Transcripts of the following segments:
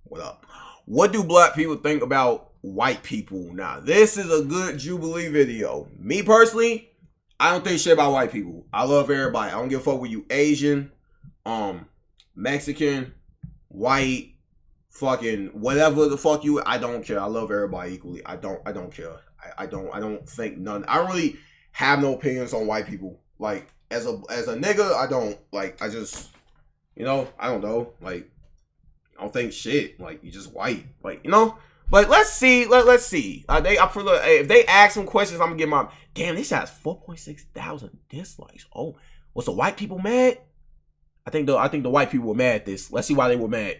What up? What do black people think about white people? Now, this is a good Jubilee video. Me personally, I don't think shit about white people. I love everybody. I don't give a fuck with you Asian, Mexican, white, fucking whatever the fuck you. I don't care. I love everybody equally. I don't care. I don't think none. I don't really have no opinions on white people. Like as a nigga, I don't like. I just, I don't know. Like I don't think shit. Like you just white. Like But let's see. Let's see. If they ask some questions, I'm gonna get my. Damn, this has 4.6 thousand dislikes. Oh, was the white people mad? I think the white people were mad at this. Let's see why they were mad.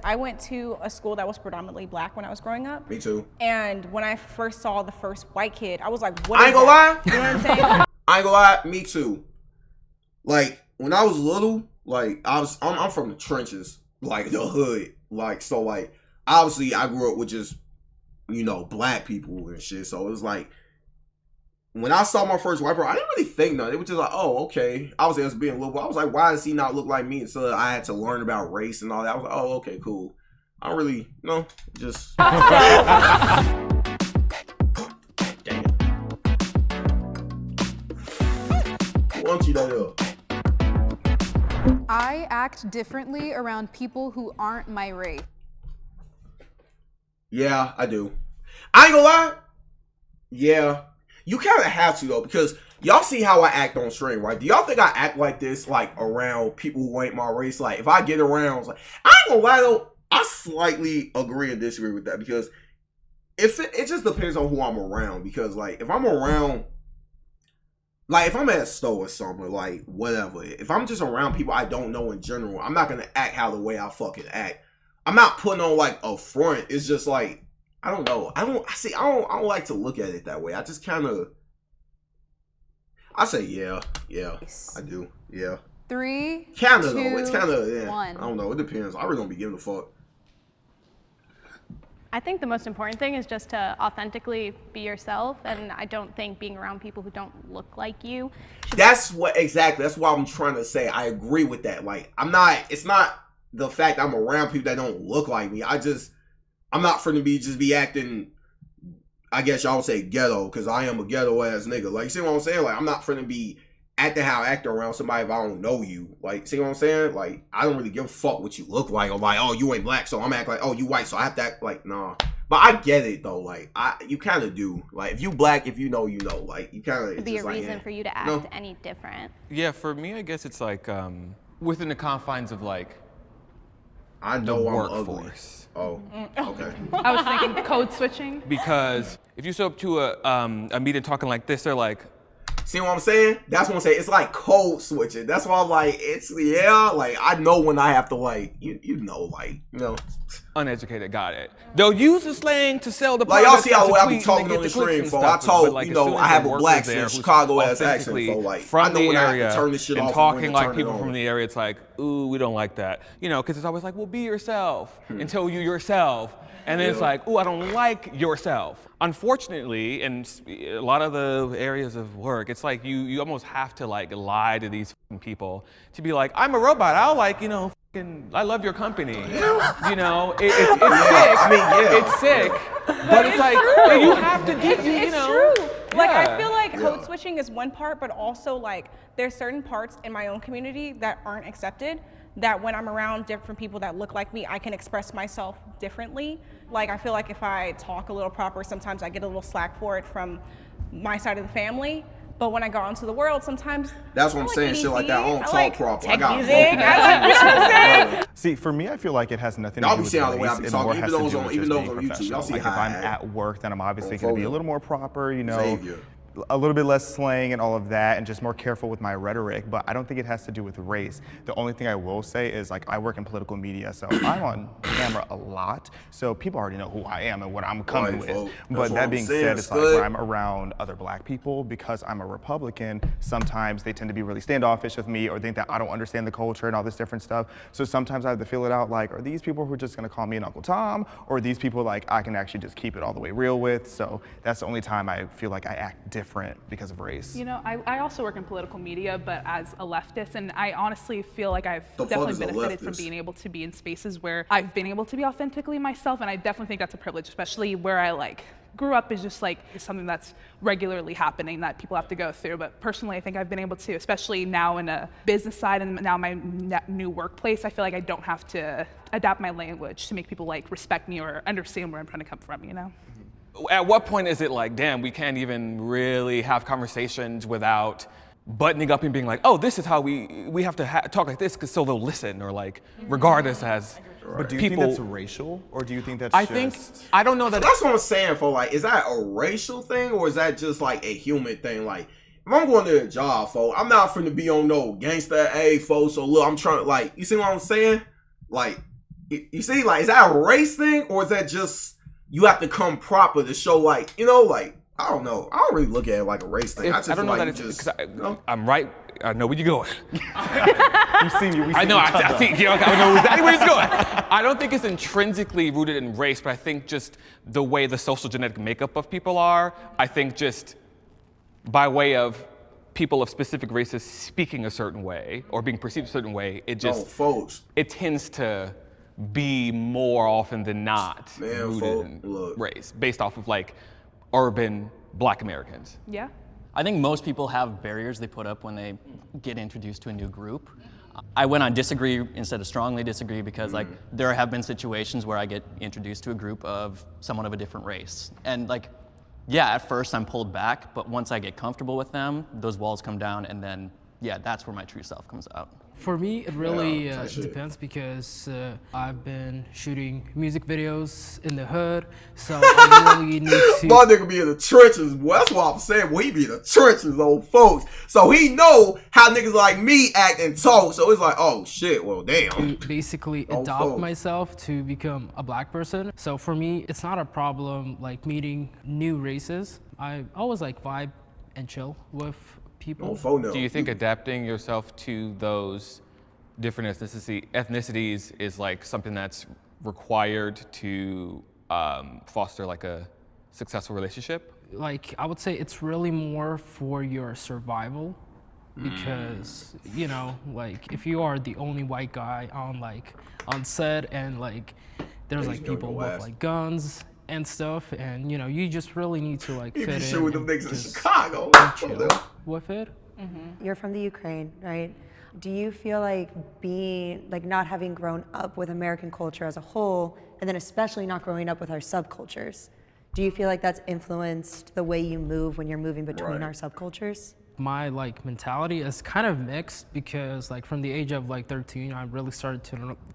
I went to a school that was predominantly black when I was growing up. Me too. And when I first saw the first white kid, I was like, I ain't gonna lie. You know what I'm saying? I ain't gonna lie. Me too. Like when I was little, like I'm from the trenches, like the hood, like so like obviously I grew up with just black people and shit. So it was like when I saw my first white bro, I didn't really think nothing. It was just like, oh, okay. I was just being a little. I was like, why does he not look like me? And so I had to learn about race and all that. I was like, oh, okay, cool. I don't really, just. Damn. Who wants you that up? I act differently around people who aren't my race. Yeah, I do. I ain't gonna lie. Yeah. You kind of have to, though, because y'all see how I act on stream, right? Do y'all think I act like this, like, around people who ain't my race? Like, if I get around, like, I ain't gonna lie, though, I slightly agree and disagree with that, because it just depends on who I'm around, because, like, if I'm around, like, if I'm at a store or something, like, whatever, if I'm just around people I don't know in general, I'm not gonna act how the way I fucking act. I'm not putting on, like, a front. It's just, like, I don't know. I don't like to look at it that way. I just kind of, I say, yeah, I do, yeah. 3, kind of 2, though. It's kind of, yeah. 1. I don't know. It depends. I really don't be giving a fuck. I think the most important thing is just to authentically be yourself, and I don't think being around people who don't look like you. That's what exactly. That's what I'm trying to say. I agree with that. Like, it's not the fact I'm around people that don't look like me. I'm not finna be acting, I guess y'all would say ghetto, because I am a ghetto ass nigga. Like, see what I'm saying? Like, I'm not finna be acting how I act around somebody if I don't know you. Like, see what I'm saying? Like, I don't really give a fuck what you look like, or like, oh, you ain't black, so I'm acting like, oh, you white, so I have to act like, nah. But I get it though. Like, you kind of do. Like, if you black, if you know, like, you kind of. It'd be a reason for you to act any different. Yeah, for me, I guess it's like within the confines of like. I know I'm ugly. Oh, okay. I was thinking code switching. Because if you show up to a meeting talking like this, they're like, see what I'm saying? That's what I'm saying. It's like code switching. That's why I'm like, like I know when I have to like, uneducated, got it. They'll use the slang to sell the like products. y'all see how I be tweets talking and on the get clicks stream and for. I stuff, told but, like, I have a black there Chicago ass accent for like from I know the when area I have to turn this shit and off talking like turn people it from on. the area. It's like, ooh, we don't like that, because it's always like, well, be yourself until you yourself. And then it's like, ooh, I don't like yourself. Unfortunately, in a lot of the areas of work, it's like you almost have to like lie to these people to be like, I'm a robot. I'll like, I love your company. It's sick. I mean, It's sick. But it's like, you have to get, It's true. Like, Yeah. I feel like code switching is one part, but also like there's certain parts in my own community that aren't accepted, that when I'm around different people that look like me, I can express myself differently. Like, I feel like if I talk a little proper, sometimes I get a little slack for it from my side of the family. But when I go out into the world, sometimes that's what I'm saying. Shit like that. I don't talk proper. I got music. You know what I'm saying? See, for me, I feel like it has nothing to Y'all do be with seeing how the way I race. be It more talking, has even to those do on with just being YouTube. Y'all professional. see Like, how if I'm I at work, then I'm obviously Don't going to be a follow. little more proper, Savior. a little bit less slang and all of that, and just more careful with my rhetoric. But I don't think it has to do with race. The only thing I will say is, like, I work in political media, so I'm on camera a lot. So people already know who I am and what I'm coming Right, with. folks. That's But what that I'm being saying, said, it's like Scud. when I'm around other black people, because I'm a Republican, sometimes they tend to be really standoffish with me or think that I don't understand the culture and all this different stuff. So sometimes I have to feel it out, like, are these people who are just gonna call me an Uncle Tom, or are these people like I can actually just keep it all the way real with? So that's the only time I feel like I act different. different because of race. You know, I also work in political media, but as a leftist, and I honestly feel like I've The fuck definitely is a benefited from leftist? being able to be in spaces where I've been able to be authentically myself, and I definitely think that's a privilege, especially where I like grew up is just like something that's regularly happening that people have to go through. But personally, I think I've been able to, especially now in a business side and now my new workplace, I feel like I don't have to adapt my language to make people like respect me or understand where I'm trying to come from, you know? At what point is it like, damn, we can't even really have conversations without buttoning up and being like, oh, this is how we have to talk like this, because so they'll listen, or like, regard us as But do you people. think that's racial, or do you think that's I just... think, I don't know that. That's what I'm saying. For like, is that a racial thing or is that just like a human thing? Like, if I'm going to a job, folks, I'm not finna be on no gangsta, hey, folks. So look, I'm trying to like, you see what I'm saying? Like, you see, like, is that a race thing or is that just you have to come proper to show, like, you know, like, I don't know. I don't really look at it like a race thing. I just I don't feel know like that you it's just, because you know? I'm right. I know where you're going. We've seen you. I know. I think I know exactly where it's going. I don't think it's intrinsically rooted in race, but I think just the way the social genetic makeup of people are. I think just by way of people of specific races speaking a certain way or being perceived a certain way, it just folks. it tends to be more often than not Man, rooted folk, in look. race, based off of like urban Black Americans. Yeah. I think most people have barriers they put up when they get introduced to a new group. I went on disagree instead of strongly disagree because like there have been situations where I get introduced to a group of someone of a different race. And like, yeah, at first I'm pulled back, but once I get comfortable with them, those walls come down and then, yeah, that's where my true self comes out. For me, it really Yeah, shit. depends because I've been shooting music videos in the hood, so I really need to. My nigga be in the trenches, boy. That's what I'm saying. Boy, he be in the trenches, old folks. So he know how niggas like me act and talk. So it's like, oh shit, well damn. To basically Oh, adopt folks. myself to become a Black person. So for me, it's not a problem like meeting new races. I always like vibe and chill with people. Oh, phone no. Do you think adapting yourself to those different ethnicities is like something that's required to foster like a successful relationship? Like I would say it's really more for your survival because you know, like if you are the only white guy on set and like there's like people with like guns and stuff, and you know, you just really need to like He fit be in shooting with them and niggas in just Chicago. chill with it. You're from the Ukraine, right? Do you feel like being, like not having grown up with American culture as a whole, and then especially not growing up with our subcultures, do you feel like that's influenced the way you move when you're moving between our subcultures? My like mentality is kind of mixed because like from the age of like 13, I really started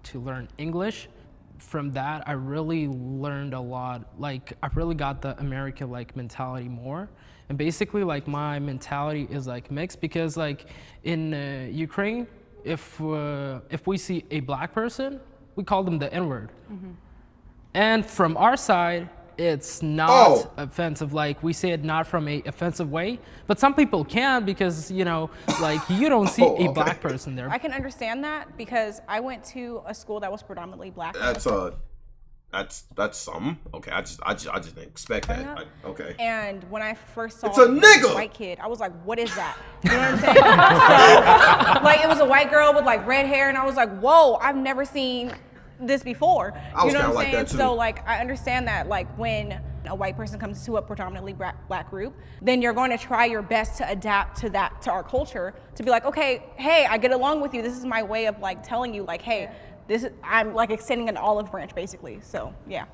to learn English. From that, I really learned a lot. Like I really got the American like mentality more. And basically like my mentality is like mixed because like in Ukraine, if we see a Black person, we call them the N-word. And from our side, it's not offensive. Like we say it not from a offensive way, but some people can because you know, like you don't see a Black person there. I can understand that because I went to a school that was predominantly Black. That's something. Okay, I just didn't expect that. Okay. And when I first saw It's a nigga! white kid, I was like, what is that? You know what I'm saying? So, like, it was a white girl with like red hair, and I was like, whoa, I've never seen this before. I was You know kinda what I'm like saying? that, too. So, like, I understand that, like, when a white person comes to a predominantly Black group, then you're going to try your best to adapt to our culture, to be like, okay, hey, I get along with you. This is my way of like telling you, like, hey, I'm like extending an olive branch, basically. So, yeah.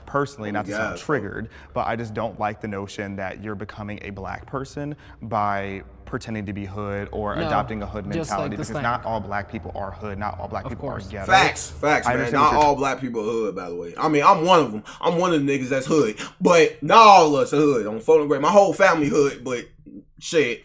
Personally, not to sound Yes. triggered, but I just don't like the notion that you're becoming a Black person by pretending to be hood or No, adopting a hood just mentality like the because not all Black people are hood, not all Black people are course. ghetto. Facts, I man. understand Not what you're all Black people are hood, by the way. I mean, I'm one of them. I'm one of the niggas that's hood, but not all of us are hood. On photograph, my whole family hood, but shit,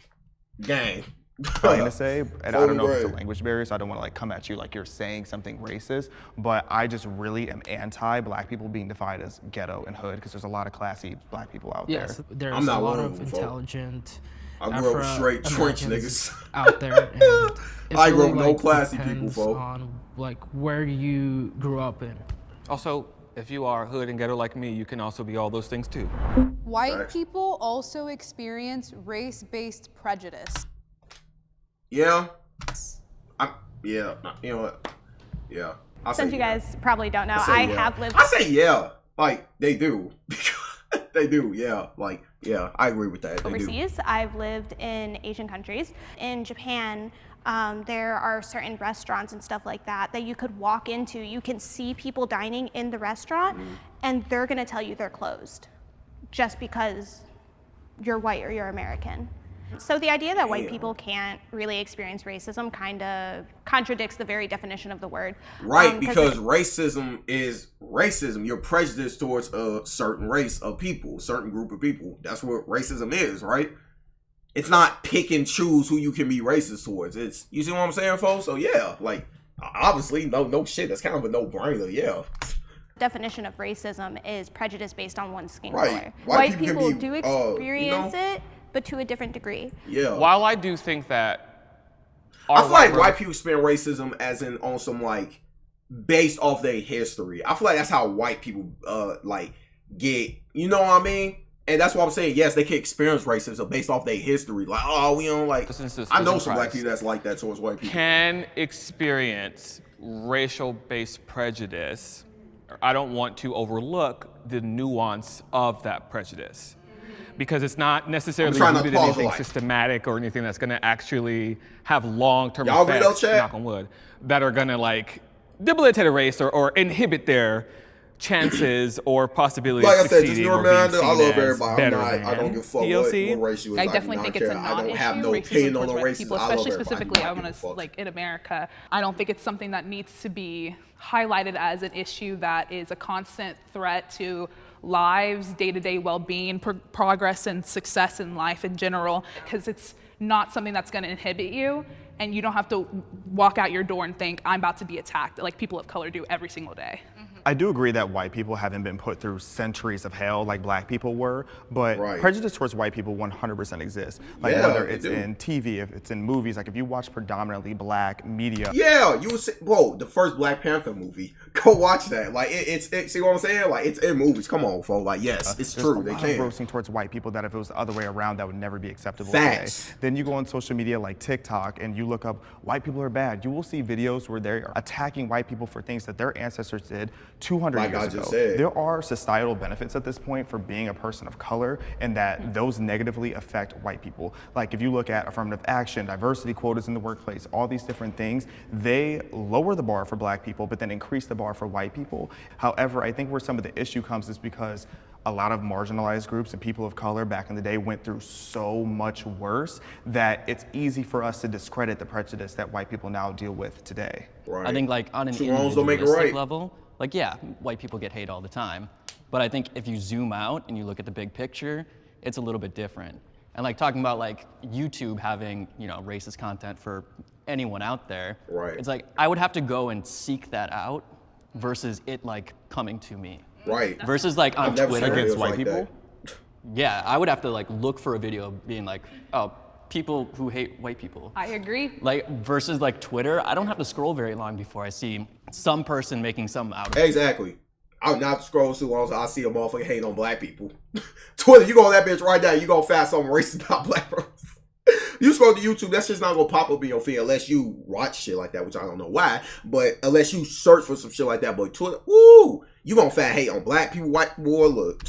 gang. trying to say, and I don't know if it's a Right. language barrier, so I don't want to like come at you like you're saying something racist, but I just really am anti-Black people being defined as ghetto and hood because there's a lot of classy Black people out Yes, there. there's I'm not a lot one of of them, folk. intelligent I grew up with straight trench Afro-Americans niggas. out there. And it I grew up really, with no like, classy people, depends folk. on like where you grew up in. Also, if you are hood and ghetto like me, you can also be all those things too. White Facts. people also experience race-based prejudice. Yeah. Yeah. You know what? Yeah. I Since say you yeah. guys probably don't know, I say I yeah. have lived I say yeah. Like they do. They do. Yeah. Like yeah. I agree with that. They do. overseas. I've lived in Asian countries. In Japan, there are certain restaurants and stuff like that that you could walk into. You can see people dining in the restaurant, and they're gonna tell you they're closed, just because you're white or you're American. So the idea that white people can't really experience racism kind of contradicts the very definition of the word. Right, because racism is racism. You're prejudiced towards a certain race of people, certain group of people. That's what racism is, right? It's not pick and choose who you can be racist towards. It's, you see what I'm saying, folks? So yeah, like obviously no shit. That's kind of a no-brainer. Yeah. Definition of racism is prejudice based on one's skin Right. color. White White people can people be, do experience you know? it, but to a different degree. Yeah. While I do think that I feel like white people spend racism as in on some like based off their history. I feel like that's how white people like get, you know what I mean? And that's why I'm saying yes, they can experience racism based off their history. Like, oh, we don't like. I know some black people that's like that towards white people. Can experience racial-based prejudice. I don't want to overlook the nuance of that prejudice, because it's not necessarily rooted in anything systematic or anything that's going to actually have long-term effects, knock on wood, that are going to like debilitate a race or inhibit their chances or possibilities like of I said, just succeeding know, or man, being I seen love as everybody. better I don't than give a fuck POC. what race you is. I definitely think it's a non-issue. I don't have no racism opinion on towards no white racism. people, I love especially everybody. specifically, I want to like in America. I don't think it's something that needs to be highlighted as an issue that is a constant threat to lives, day-to-day well-being, progress, and success in life in general, because it's not something that's going to inhibit you, and you don't have to walk out your door and think, I'm about to be attacked, like people of color do every single day. I do agree that white people haven't been put through centuries of hell like black people were, but prejudice towards white people 100% exists. Like whether it's in TV, if it's in movies, like if you watch predominantly black media. Yeah, you would say, bro, the first Black Panther movie. Go watch that. Like it's see what I'm saying? Like it's in movies. Come on, folks. Like yes, it's true. They can. Roasting towards white people that if it was the other way around, that would never be acceptable. Facts. Today. Then you go on social media like TikTok and you look up white people are bad. You will see videos where they're attacking white people for things that their ancestors did 200 years ago. Like I just said. There are societal benefits at this point for being a person of color, and that those negatively affect white people. Like if you look at affirmative action, diversity quotas in the workplace, all these different things, they lower the bar for black people, but then increase the bar for white people. However, I think where some of the issue comes is because a lot of marginalized groups and people of color back in the day went through so much worse that it's easy for us to discredit the prejudice that white people now deal with today. Right. I think like on an individualistic level, like yeah, white people get hate all the time. But I think if you zoom out and you look at the big picture, it's a little bit different. And like talking about like YouTube having, you know, racist content for anyone out there, it's like I would have to go and seek that out versus it like coming to me. Right. Versus like on Twitter against white people. Yeah, I would have to like look for a video being like, oh, people who hate white people. I agree. Like versus like Twitter, I don't have to scroll very long before I see some person making something out of it. Exactly. I'll not scroll too long so I see a motherfucker hate on black people. Twitter, you go on that bitch right now, you gonna find something racist about black people. You scroll to YouTube, that's just not gonna pop up in your feed unless you watch shit like that, which I don't know why, but unless you search for some shit like that. But Twitter, woo, you gonna find hate on black people, white people, look.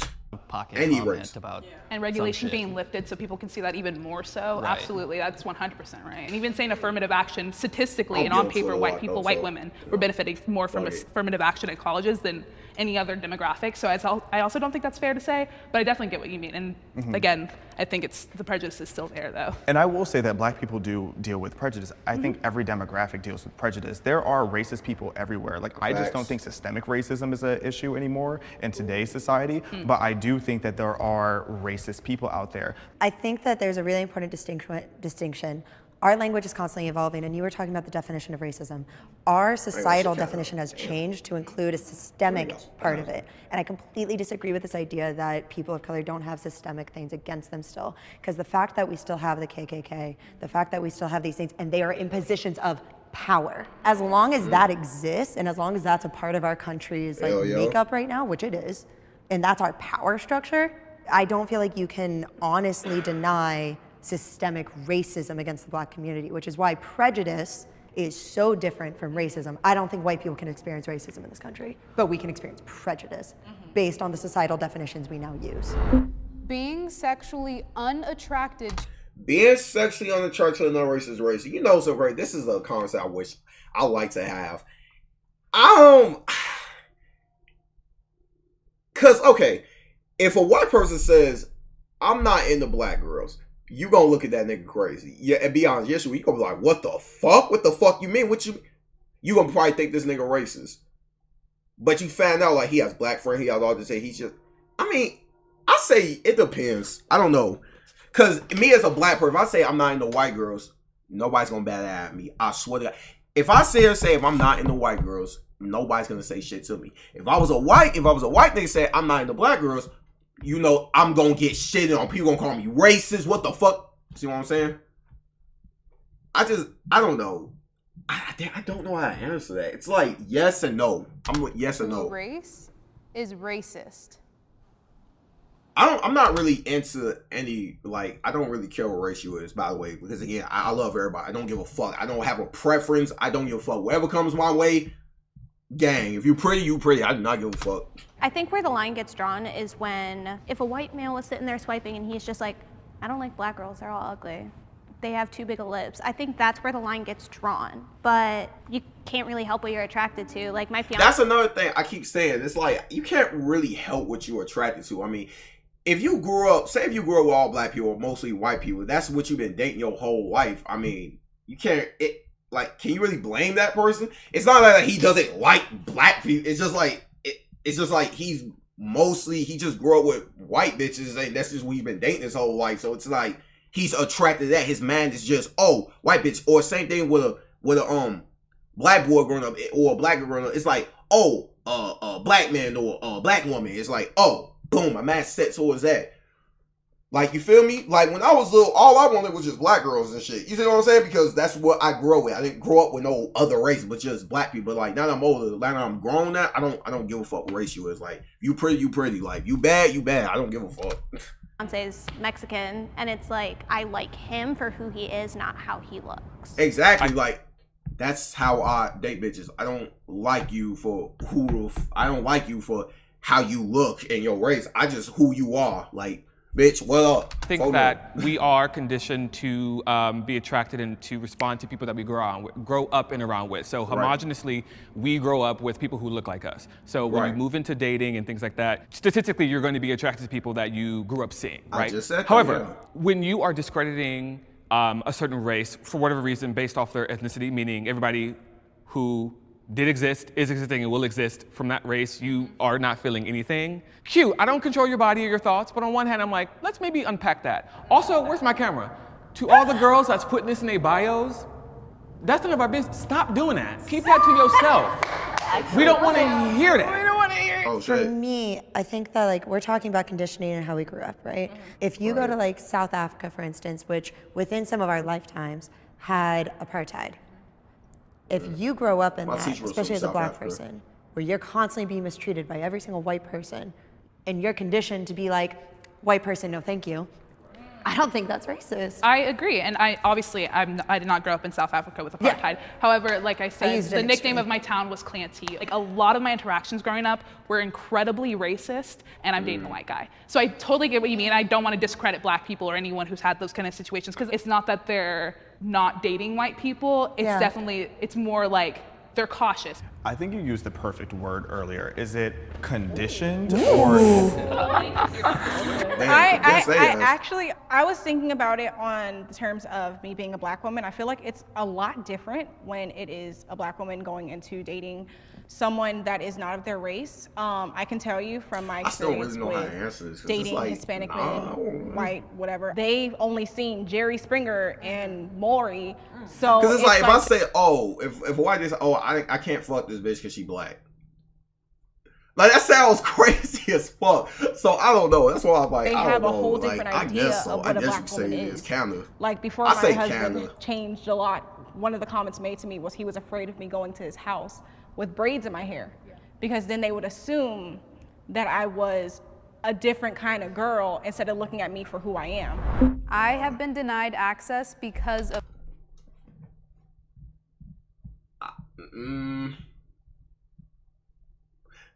Any race. About and regulation being lifted so people can see that even more so. Right. Absolutely, that's 100% right. And even saying affirmative action, statistically and on paper, white people, white women were benefiting more from affirmative action at colleges than any other demographic. So I also don't think that's fair to say, but I definitely get what you mean. And again, I think the prejudice is still there though. And I will say that black people do deal with prejudice. I think every demographic deals with prejudice. There are racist people everywhere. Like I just don't think systemic racism is an issue anymore in today's society, but I do think that there are racist people out there. I think that there's a really important distinction. Our language is constantly evolving, and you were talking about the definition of racism. Our societal definition has changed to include a systemic part of it. And I completely disagree with this idea that people of color don't have systemic things against them still. Because the fact that we still have the KKK, the fact that we still have these things, and they are in positions of power. As long as that exists, and as long as that's a part of our country's like makeup right now, which it is, and that's our power structure, I don't feel like you can honestly deny systemic racism against the Black community, which is why prejudice is so different from racism. I don't think white people can experience racism in this country, but we can experience prejudice based on the societal definitions we now use. Being sexually unattracted. Being sexually unattracted to another race is racist. You know, so great. This is a concept I wish I like to have. Cause okay, if a white person says, I'm not into black girls, you gonna look at that nigga crazy. Yeah, and be honest, yes, you gonna be like, what the fuck? What the fuck you mean? You gonna probably think this nigga racist. But you find out like he has black friends, he has all this, he's just, I mean, I say it depends. I don't know. Cause me as a black person, if I say I'm not into white girls, nobody's gonna bat at me. I swear to God. If I say if I'm not into white girls, nobody's gonna say shit to me. If I was a white nigga say I'm not into black girls, you know I'm gonna get shitted on. People gonna call me racist. What the fuck? See what I'm saying? I don't know. I don't know how to answer that. It's like yes and no. I'm with yes and no. Race is racist. I'm not really into any, like, I don't really care what race you is, by the way, because again, I love everybody. I don't give a fuck. I don't have a preference. I don't give a fuck. Whatever comes my way, gang. If you pretty, you pretty. I do not give a fuck. I think where the line gets drawn is when, if a white male was sitting there swiping and he's just like, I don't like black girls, they're all ugly. They have too big of lips. I think that's where the line gets drawn. But you can't really help what you're attracted to. Like my fiance. That's another thing I keep saying. It's like, you can't really help what you're attracted to. I mean, if you grew up with all black people or mostly white people, that's what you've been dating your whole life. I mean, you can't, can you really blame that person? It's not like he doesn't like black people. It's just like, he just grew up with white bitches and that's just what he's been dating his whole life. So it's like, he's attracted to that. His mind is just, oh, white bitch. Or same thing with a black boy growing up or a black girl growing up. It's like, oh, a black man or a black woman. It's like, oh, boom, my mind set towards that. Like, you feel me? Like, when I was little, all I wanted was just black girls and shit. You see what I'm saying? Because that's what I grew up with. I didn't grow up with no other race, but just black people. But like, now that I'm older, now that I'm grown now, I don't give a fuck what race you is. Like, you pretty, you pretty. Like, you bad, you bad. I don't give a fuck. Fiance's Mexican, and it's like, I like him for who he is, not how he looks. Exactly. Like, that's how I date bitches. I don't like you for how you look and your race. I just who you are. Like, bitch, what up? I think that we are conditioned to be attracted and to respond to people that we grow up and around with. So homogeneously, we grow up with people who look like us. So when you move into dating and things like that, statistically, you're going to be attracted to people that you grew up seeing, right? I just said that, However, when you are discrediting a certain race for whatever reason based off their ethnicity, meaning everybody who did exist, is existing, and will exist from that race, you are not feeling anything. Cute, I don't control your body or your thoughts, but on one hand, I'm like, let's maybe unpack that. Also, where's my camera? To all the girls that's putting this in their bios, that's none of our business. Stop doing that. Keep that to yourself. We don't want to hear that. We don't want to hear it. Oh, For shit. me, I think that like we're talking about conditioning and how we grew up, right? If you go to like South Africa, for instance, which within some of our lifetimes had apartheid. If you grow up in that, especially as a black person, where you're constantly being mistreated by every single white person, and you're conditioned to be like, white person, no thank you. I don't think that's racist. I agree, and I did not grow up in South Africa with apartheid. However, like I said, the nickname of my town was Clancy. Like a lot of my interactions growing up were incredibly racist, and I'm dating a white guy. So I totally get what you mean. I don't want to discredit black people or anyone who's had those kind of situations, because it's not that they're not dating white people. It's definitely, it's more like they're cautious. I think you used the perfect word earlier. Is it conditioned or? I was thinking about it on the terms of me being a black woman. I feel like it's a lot different when it is a black woman going into dating someone that is not of their race. I can tell you from my experience with dating Hispanic men, white, whatever. They've only seen Jerry Springer and Maury. So because it's like if I say, oh, if a white is, oh, I can't fuck this bitch because she black. Like that sounds crazy as fuck. So I don't know. That's why I'm like, They I have don't a know. whole Like, different I idea guess so. of I what a guess you black could say woman it is kinda. Like before I my say husband kinda. changed a lot, one of the comments made to me was he was afraid of me going to his house with braids in my hair, because then they would assume that I was a different kind of girl instead of looking at me for who I am. I have been denied access because of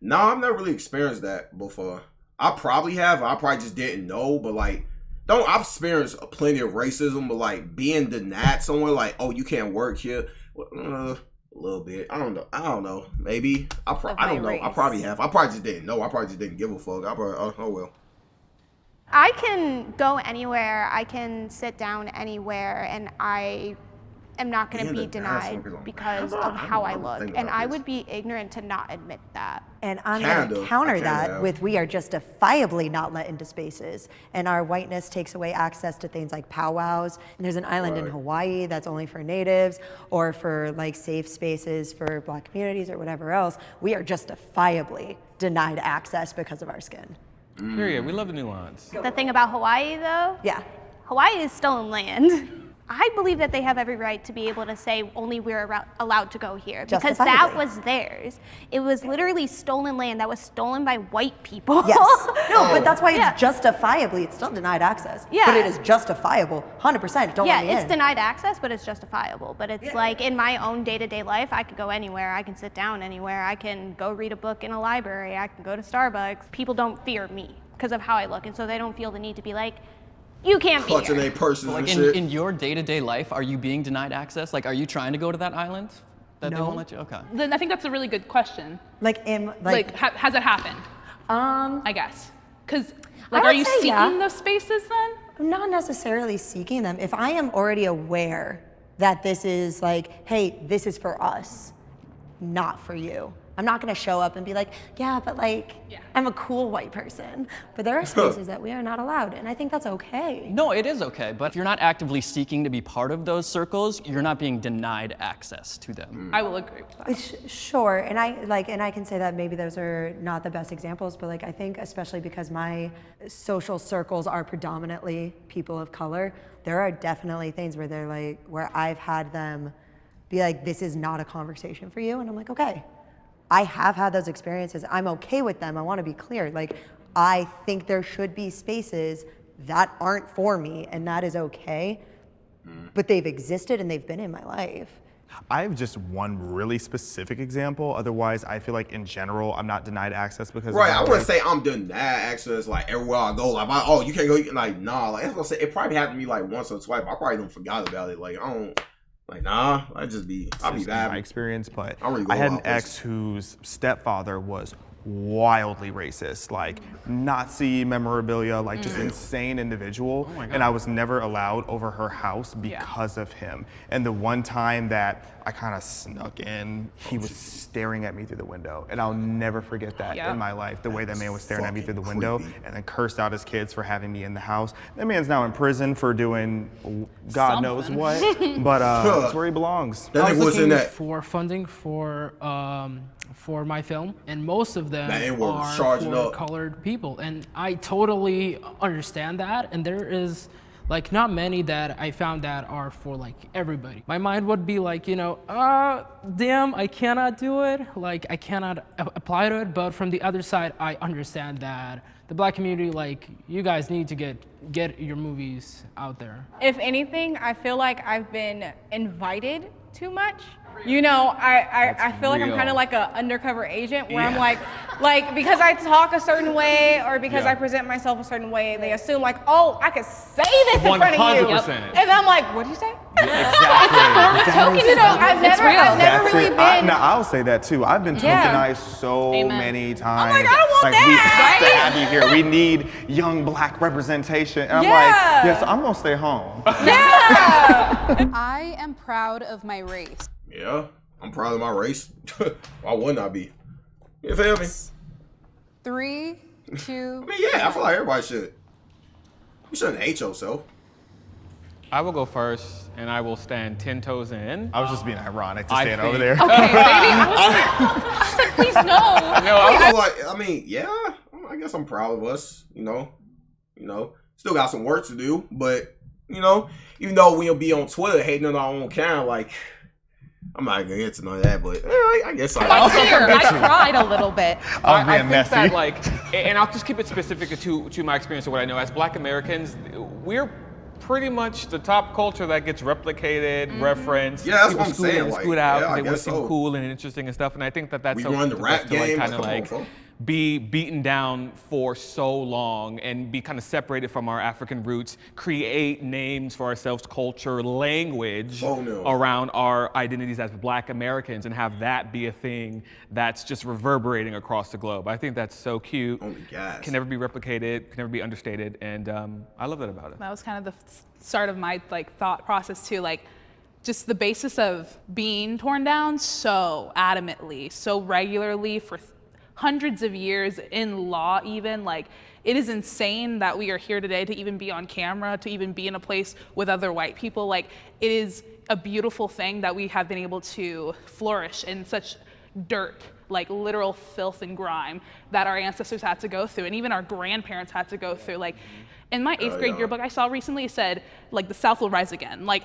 No, I've never really experienced that before. I probably have. I probably just didn't know. But like, I've experienced plenty of racism. But like being denied somewhere, like, oh, you can't work here. A little bit. I don't know. Maybe. I don't know. I probably have. I probably just didn't know. I probably just didn't give a fuck. I probably. Oh well. I can go anywhere, I can sit down anywhere, and I am not going to be denied because of how I look. And I would be ignorant to not admit that. And I'm going to counter that with we are justifiably not let into spaces. And our whiteness takes away access to things like powwows. And there's an island in Hawaii that's only for natives or for like safe spaces for black communities or whatever else. We are justifiably denied access because of our skin. Period. We love the nuance. The thing about Hawaii, though, Yeah. Hawaii is stolen land. I believe that they have every right to be able to say only we're allowed to go here because that Justifiably. was theirs. It was literally stolen land that was stolen by white people. Yes. No, but that's why it's justifiably, it's still denied access. Yeah. But it is justifiable, 100%. Don't let me it's in. denied access, but it's justifiable. But it's like in my own day-to-day life, I could go anywhere. I can sit down anywhere. I can go read a book in a library. I can go to Starbucks. People don't fear me because of how I look, and so they don't feel the need to be like, you can't be Clutching here. their purses and Like shit. in your day-to-day life, are you being denied access? Like, are you trying to go to that island that they No. won't let you? Okay. Then I think that's a really good question. Has it happened? I guess. Because, like, would are you say seeking yeah. those spaces then? I'm not necessarily seeking them. If I am already aware that this is like, hey, this is for us, not for you. I'm not gonna show up and be like, yeah, but like, I'm a cool white person. But there are spaces that we are not allowed, and I think that's okay. No, it is okay, but if you're not actively seeking to be part of those circles, you're not being denied access to them. I will agree with that. Sure, and I can say that maybe those are not the best examples, but like I think especially because my social circles are predominantly people of color, there are definitely things where they're like, where I've had them be like, this is not a conversation for you, and I'm like, okay. I have had those experiences. I'm okay with them. I want to be clear. Like, I think there should be spaces that aren't for me, and that is okay. But they've existed and they've been in my life. I have just one really specific example. Otherwise, I feel like in general, I'm not denied access because Right, of I my wouldn't race. say I'm denied access like everywhere I go. Like, you can't go. Like, nah. Like, that's what I say. It probably happened to me like once or twice. But I probably don't forgot about it. Like, I don't. Like, nah. I'll be Just bad. my experience, but I don't really go I had a an lot of ex whose stepfather was wildly racist, like Nazi memorabilia, like just insane individual. And I was never allowed over her house because of him. And the one time that I kind of snuck in, he was staring at me through the window. And I'll never forget that in my life, the way that man was staring at me through the window and then cursed out his kids for having me in the house. That man's now in prison for doing God knows what, but that's where he belongs. That I nigga was was in looking that. for funding for my film, and most of them That N-word was are charging for up. colored people, and I totally understand that. And there is like not many that I found that are for like everybody. My mind would be like, damn, I cannot do it. Like I cannot apply to it. But from the other side, I understand that the black community, like you guys need to get your movies out there. If anything, I feel like I've been invited too much. I feel like I'm kind of like an undercover agent where I'm like because I talk a certain way or because I present myself a certain way, they assume like, oh, I could say this in front of you. 100%. And I'm like, what do you say? Tokenism. I've never That's really it. been. Now, I'll say that too. I've been tokenized so many times. like, I don't want we that. have to have you here. We need young black representation. And I'm like, yes, I'm gonna stay home. I am proud of my race. Yeah, I'm proud of my race. Why wouldn't I be? You feel me? 3, 2. I mean, yeah, I feel like everybody should. You shouldn't hate yourself. I will go first, and I will stand 10 toes in. I was just being ironic to I stand over think- there. Okay, baby. I was like, please no. I was like, I mean, yeah, I guess I'm proud of us. You know, still got some work to do, but you know, even though we'll be on Twitter hating on our own kind, like. I'm not gonna get to none of that, but I guess I cried a little bit. I think that, like, and I'll just keep it specific to my experience of what I know. As Black Americans, we're pretty much the top culture that gets replicated, referenced. Yeah, that's people what I'm saying. And like, scoot out yeah, because I they want guess to seem so. cool and interesting and stuff. And I think that that's We so run the rap to, like, game. kind of Come on, like folks. be beaten down for so long and be kind of separated from our African roots, create names for ourselves, culture, language around our identities as Black Americans, and have that be a thing that's just reverberating across the globe. I think that's so cute. Oh my gosh. Can never be replicated, can never be understated, and I love that about it. That was kind of the start of my like thought process too, like just the basis of being torn down so adamantly, so regularly for hundreds of years in law even, like it is insane that we are here today to even be on camera, to even be in a place with other white people. Like it is a beautiful thing that we have been able to flourish in such dirt, like literal filth and grime that our ancestors had to go through, and even our grandparents had to go through. Like in my 8th grade yearbook I saw recently, said like the South will rise again. Like,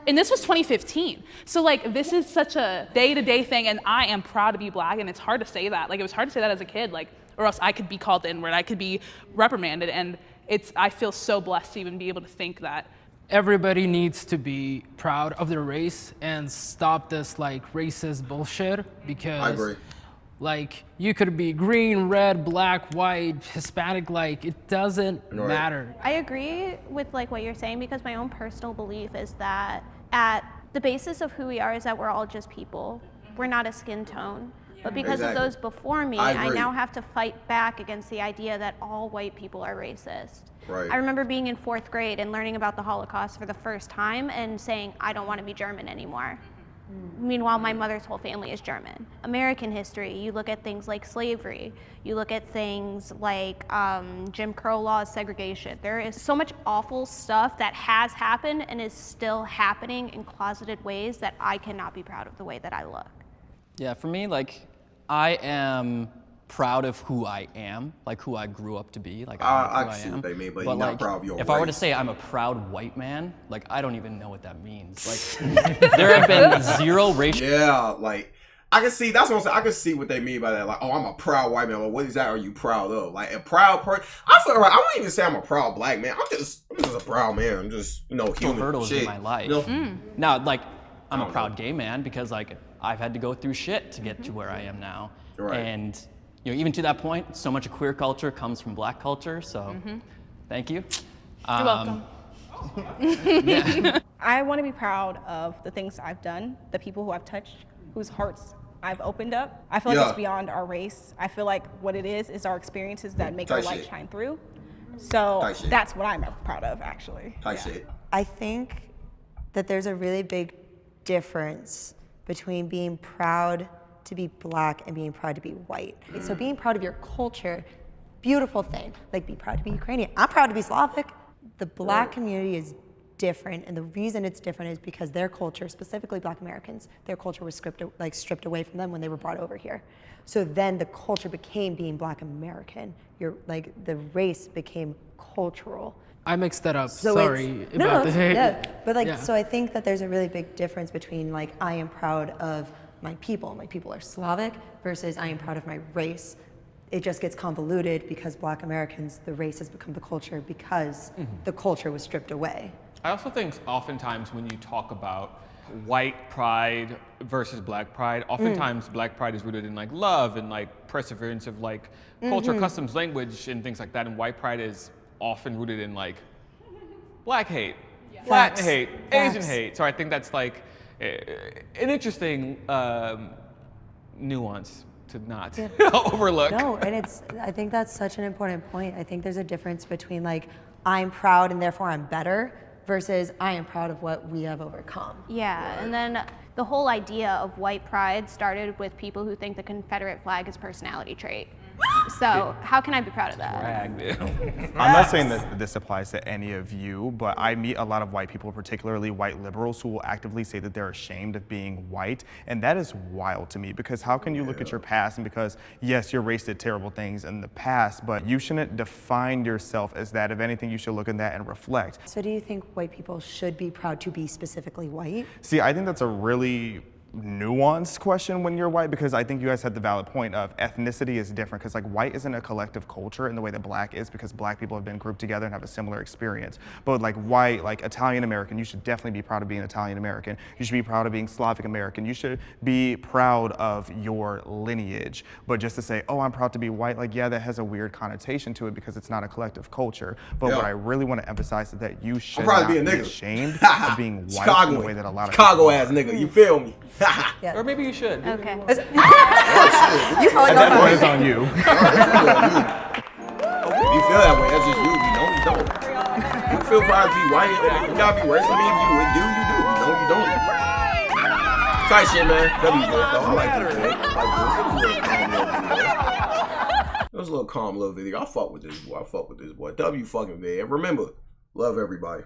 and this was 2015. So like this is such a day-to-day thing, and I am proud to be Black, and it's hard to say that. Like it was hard to say that as a kid, like, or else I could be called the N-word, I could be reprimanded, and I feel so blessed to even be able to think that. Everybody needs to be proud of their race and stop this like racist bullshit, because I agree. Like you could be green, red, black, white, Hispanic, like it doesn't matter. I agree with like what you're saying, because my own personal belief is that at the basis of who we are is that we're all just people. We're not a skin tone. But because of those before me, I now have to fight back against the idea that all white people are racist. Right. I remember being in 4th grade and learning about the Holocaust for the first time and saying, I don't want to be German anymore. Meanwhile, my mother's whole family is German. American history, you look at things like slavery, you look at things like Jim Crow laws, segregation. There is so much awful stuff that has happened and is still happening in closeted ways that I cannot be proud of the way that I look. Yeah, for me, like, I am proud of who I am, like who I grew up to be. Like I see what they mean, but you're not like, proud of your if I were to say I'm a proud white man, like I don't even know what that means. Like there have been zero racial. Yeah, like I can see. That's what I'm saying. I can see what they mean by that. Like, oh, I'm a proud white man. Like, what exactly are you proud of? Like a proud person. I feel like I wouldn't even say I'm a proud Black man. I'm just a proud man. I'm just human. Hurdles shit. in my life. Now, like I'm a proud gay man because like I've had to go through shit to get to where I am now. Right. And even to that point, so much of queer culture comes from Black culture. So, thank you. You're welcome. I want to be proud of the things I've done, the people who I've touched, whose hearts I've opened up. I feel like it's beyond our race. I feel like what it is our experiences that make our light shine through. So that's what I'm proud of, actually. I think that there's a really big difference between being proud to be Black and being proud to be white. So being proud of your culture, beautiful thing. Like be proud to be Ukrainian. I'm proud to be Slavic. The Black community is different, and the reason it's different is because their culture, specifically Black Americans, their culture was stripped away from them when they were brought over here. So then the culture became being Black American. The race became cultural. I mixed that up. So Sorry about the hate. Yeah, but so I think that there's a really big difference between like I am proud of my people are Slavic versus I am proud of my race. It just gets convoluted because Black Americans, the race has become the culture because the culture was stripped away. I also think oftentimes when you talk about white pride versus Black pride, oftentimes Black pride is rooted in like love and like perseverance of like culture, customs, language, and things like that. And white pride is often rooted in like Black hate, Latin hate, Asian hate. So I think that's like an interesting nuance to not overlook. No, and I think that's such an important point. I think there's a difference between like I'm proud and therefore I'm better versus I am proud of what we have overcome. Yeah, and then the whole idea of white pride started with people who think the Confederate flag is a personality trait. So how can I be proud of that? I'm not saying that this applies to any of you, but I meet a lot of white people, particularly white liberals, who will actively say that they're ashamed of being white. And that is wild to me, because how can you look at your past and because, yes, your race did terrible things in the past, but you shouldn't define yourself as that. If anything, you should look at that and reflect. So do you think white people should be proud to be specifically white? See, I think that's a really nuanced question when you're white, because I think you guys had the valid point of ethnicity is different, because like white isn't a collective culture in the way that black is, because black people have been grouped together and have a similar experience. But like white, like Italian American, you should definitely be proud of being Italian American. You should be proud of being Slavic American. You should be proud of your lineage. But just to say, oh, I'm proud to be white, like, yeah, that has a weird connotation to it because it's not a collective culture. But what I really want to emphasize is that you should not be ashamed of being white in the way that a lot of Chicago ass nigga, you feel me? Yeah. Or maybe you should. Okay. You falling that off one on is on you. If you feel that way, that's just you. You know you don't. You feel proud to be white. You gotta be worse. I mean, if you do, you do. You know you don't. Tight shit, man. W good though. I like this. It was a little calm little video. I fuck with this boy. W fucking man. Remember, love everybody.